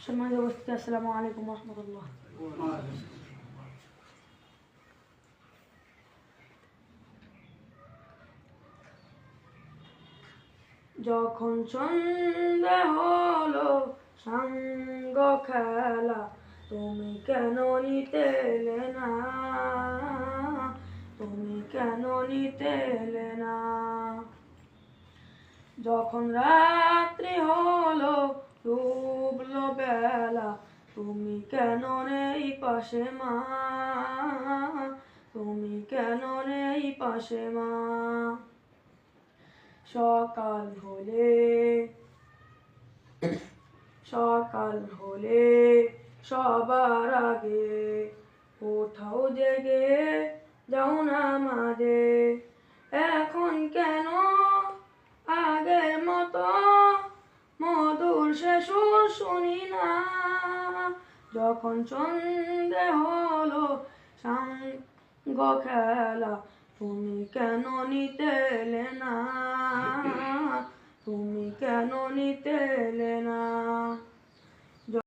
সম্মানিত উপস্থিতি, আসসালামু আলাইকুম রহমতুল্লাহ। যখন সন্ধ্যা হলো সাঙ্গ খেলা, তুমি কেন নিতে এলে না, তুমি কেন নিতে এলে না। যখন রাত্রি হলো ডুবলো বেলা, তুমি কেন নেই পাশে মা, তুমি কেন নেই পাশে মা। সকাল হলে সবার আগে কোথাও জেগে যাও না মাঝে। এখন কেন আগের মতো মধুর সে সুর শুনি না। যখন সন্ধে হলো সাঙ্গ খেলা, তুমি কেন নিতে এলে না, তুমি কেন নিতে এলে না।